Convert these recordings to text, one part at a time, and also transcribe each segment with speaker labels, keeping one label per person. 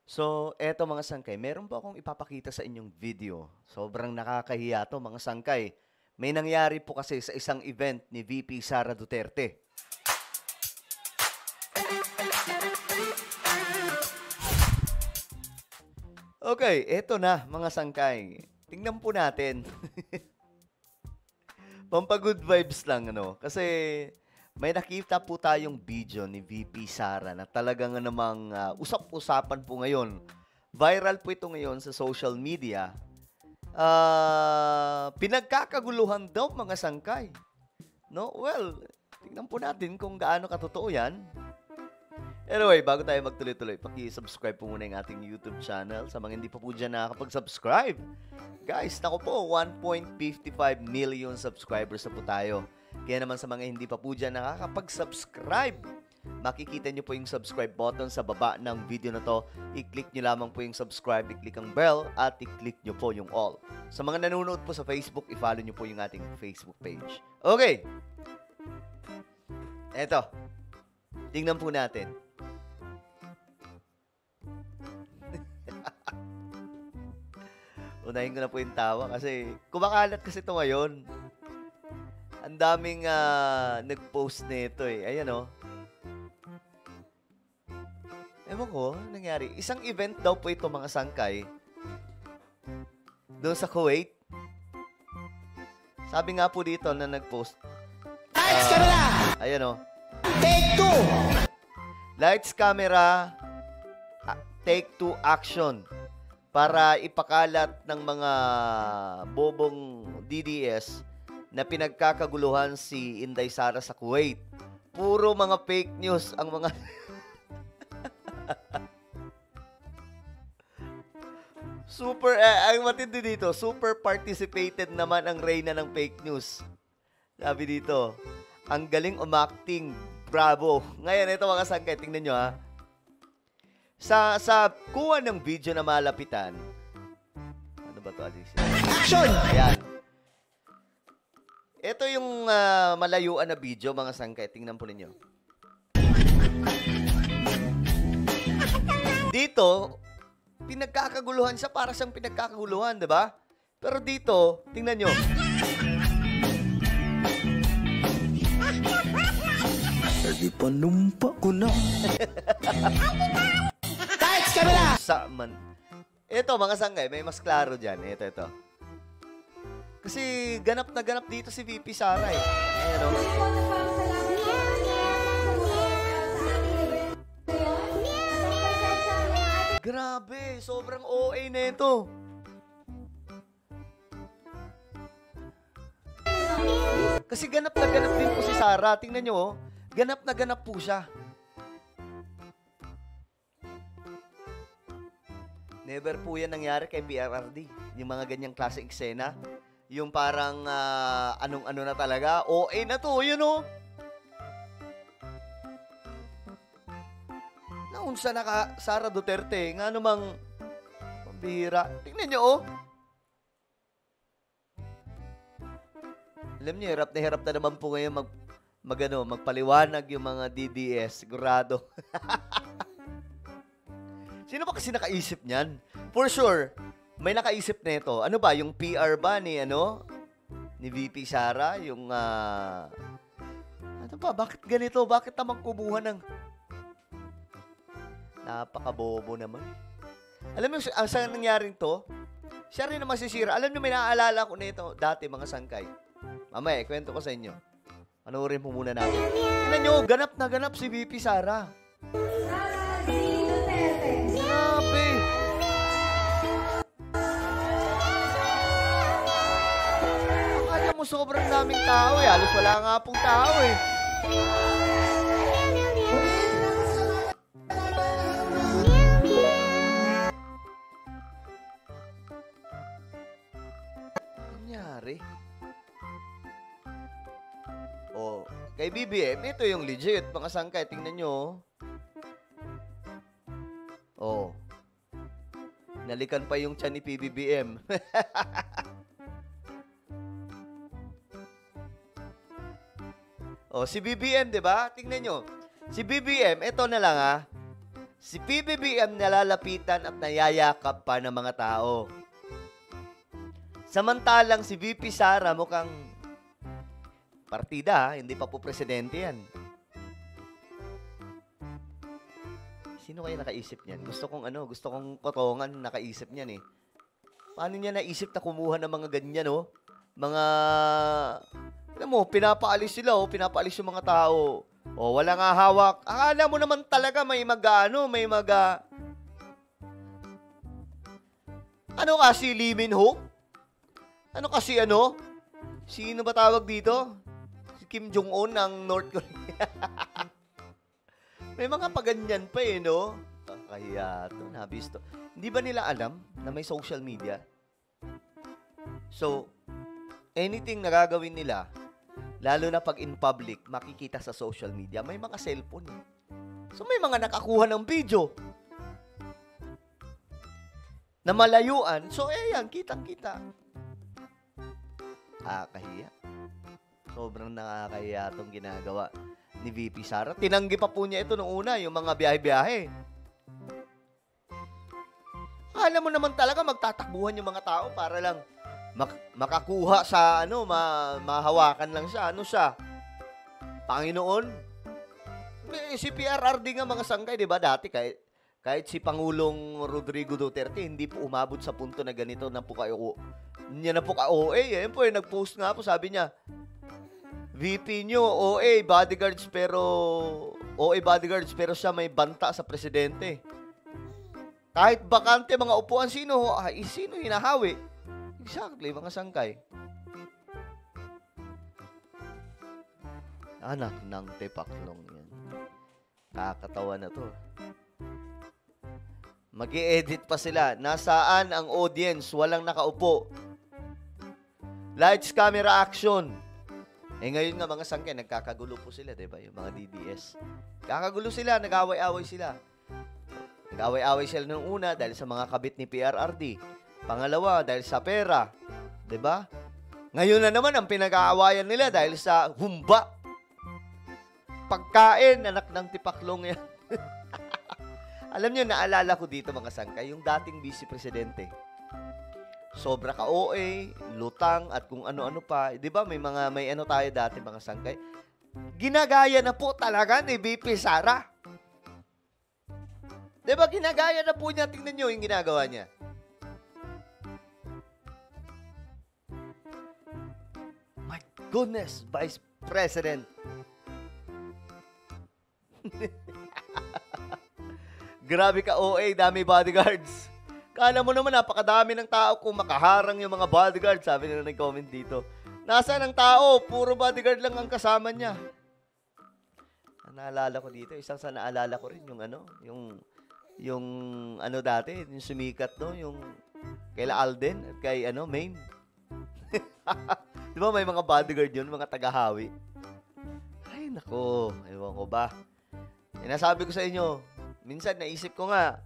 Speaker 1: So, eto mga sangkay, meron po akong ipapakita sa inyong video. Sobrang nakakahiya to mga sangkay. May nangyari po kasi sa isang event ni VP Sara Duterte. Okay, eto na mga sangkay. Tingnan po natin. Pampa-good vibes lang, ano? Kasi may nakita po tayong video ni VP Sara na talagang namang usap-usapan po ngayon. Viral po ito ngayon sa social media. Pinagkakaguluhan daw mga sangkay. No? Well, tingnan po natin kung gaano katotoo yan. Anyway, bago tayo magtuloy-tuloy, paki-subscribe po muna yung ating YouTube channel. Sa mga hindi pa po dyan nakakapag-subscribe. Guys, naku po, 1.55 million subscribers na po tayo. Kaya naman sa mga hindi pa po dyan nakakapag-subscribe, makikita nyo po yung subscribe button sa baba ng video na to. I-click nyo lamang po yung subscribe, i-click ang bell, at i-click nyo po yung all. Sa mga nanonood po sa Facebook, i-follow nyo po yung ating Facebook page. Okay. Eto. Tingnan po natin. Unahin ko na po yung tawa kasi kumakalat kasi ito ngayon. Ang daming nag-post nito eh. Ayan o. Ewan ko, nangyari. Isang event daw po ito mga sangkay. Doon sa Kuwait. Sabi nga po dito na nag-post.
Speaker 2: Lights, camera!
Speaker 1: Ayan o.
Speaker 2: Take two!
Speaker 1: Lights, camera, take two, action. Para ipakalat ng mga bobong DDS na pinagkakaguluhan si Inday Sara sa Kuwait. Puro mga fake news ang mga... Super, ang matindi dito, super participated naman ang reyna ng fake news. Sabi dito, ang galing umacting, bravo. Ngayon, ito mga sangkay, tingnan nyo ha. Sa kuha ng video na malapitan, ano ba ito, Alicia?
Speaker 2: Action!
Speaker 1: Ayan. Ito yung malayuan na video, mga sangkay. Tingnan po ninyo. Dito, pinagkakaguluhan siya para siyang pinagkakaguluhan, di ba? Pero dito, tingnan nyo.
Speaker 2: Lagi panumpa ko na. Lights, camera!
Speaker 1: Ito, mga sangkay, may mas klaro dyan. Ito. Kasi ganap na ganap dito si VP Sara eh. Ayan o. Grabe, sobrang OA na ito. Kasi ganap na ganap din po si Sara. Tingnan nyo oh. Ganap na ganap po siya. Never po yan nangyari kay PRRD. Yung mga ganyang klase eksena. Yung parang anong-ano na talaga. OA na to, yun o. Naunsa na ka, Sara Duterte. Nga namang pambihira. Tingnan nyo, oh. Alam nyo, hirap na naman po ngayon magpaliwanag yung mga DDS. Sigurado. Sino ba kasi nakaisip niyan? For sure, may nakaisip na ito. Ano ba? Yung PR ba ni VP Sara? Yung, ano ba? Bakit ganito? Bakit naman kumuha ng... Napakabobo naman. Alam mo, ang saan nangyaring to, siya rin na masisira. Alam nyo, may naaalala ko na ito dati, mga sangkay. Mamaya, kwento ko sa inyo. Panoorin po muna natin. Tingnan nyo, ganap na ganap si VP Sara. Grabe. Akala mo sobrang daming tao eh. Halos wala nga pong tao eh. Nangyari? Oh, kay BBM, ito yung legit. Mga sangkay, tingnan nyo. Oh. Nalikan pa yung tiyan ni PBBM. Oh, si BBM, 'di ba? Tingnan nyo. Si BBM, ito na lang Si PBBM nalalapitan at nayayakap pa ng mga tao. Samantalang si VP Sara mukhang partida, hindi pa po presidente yan. Sino kaya nakaisip niyan? Gusto kong kotongan nakaisip niyan eh. Paano niya naisip na kumuha ng mga ganyan, oh? Mga, alam mo, pinapaalis sila, oh, pinapaalis yung mga tao. Oh, wala nga hawak. Akala mo naman talaga may ano kasi Lee Min-ho? Ano kasi Sino ba tawag dito? Si Kim Jong-un ng North Korea. May mga paganyan pa eh, no? Kaya ito, nabisto. Hindi ba nila alam na may social media? So, anything na gagawin nila, lalo na pag in public, makikita sa social media, may mga cellphone. So, may mga nakakuha ng video na malayuan. So, yan, kitang-kita. Kahiya. Sobrang nakakahiya itong ginagawa ni VP Sara. Tinanggi pa po niya ito nung una, yung mga biyahe-biyahe. Alam mo naman talaga magtatakbuhan yung mga tao para lang makakuha sa mahawakan lang siya. Ano siya? Panginoon? Si PRRD nga mga sangkay, di ba? Dati kahit si Pangulong Rodrigo Duterte, hindi po umabot sa punto na ganito na po kayo. Niya na po ka-OA. Yan po, nag-post nga po, sabi niya, VP nyo, OA bodyguards pero siya may banta sa presidente. Kahit bakante mga upuan, sino hinahawi? Exactly, mga sangkay. Anak ng tepaklong yan. Kakatawa na to. Mag-i-edit pa sila. Nasaan ang audience? Walang nakaupo. Lights, camera, action. Ngayon nga mga sangkay, nagkakagulo po sila, diba? Yung mga DDS. Kakagulo sila, nag-away-away sila. Nag-away-away sila nung una dahil sa mga kabit ni PRRD. Pangalawa, dahil sa pera. Diba? Ngayon na naman, ang pinag-aawayan nila dahil sa humba. Pagkain, anak ng tipaklong yan. Alam nyo, naalala ko dito mga sangkay, yung dating vice presidente. Sobra ka OA, lutang, at kung ano-ano pa. Di ba, may tayo dati mga sangkay. Ginagaya na po talaga ni VP Sara. Di ba, ginagaya na po niya. Tingnan nyo yung ginagawa niya. My goodness, Vice President. Grabe ka OA, dami bodyguards. Kala mo naman napakadami ng tao kung makaharang yung mga bodyguards, sabi nila nag-comment dito. Nasaan ang tao? Puro bodyguard lang ang kasama niya. Naalala ko dito, isang sa naalala ko rin yung dati, yung sumikat yung kay Alden at kay Maine. Di ba may mga bodyguard yun, mga tagahawi? Ay nako, ewan ko ba. Nasabi ko sa inyo, minsan naisip ko nga,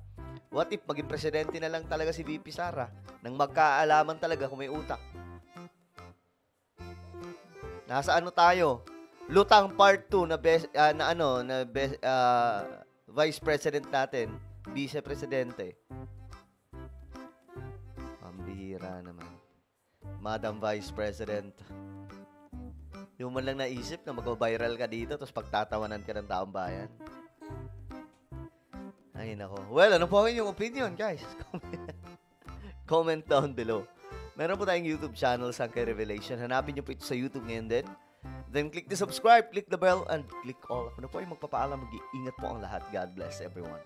Speaker 1: what if maging presidente na lang talaga si VP Sara nang magkaalaman talaga kung may utak? Nasa tayo? Lutang part 2 na vice president natin, vice presidente. Pambihira naman. Madam Vice President. Yung man lang naisip na mag-viral ka dito tapos pagtatawanan ka ng taong bayan. Ay, nako. Well, ano po ang inyong opinion, guys? Comment down below. Meron po tayong YouTube channel, Sangkay Revelation. Hanapin nyo po ito sa YouTube ngayon din. Then, click the subscribe, click the bell, and click all. Ako na po ay magpapaalam. Mag-iingat po ang lahat. God bless everyone.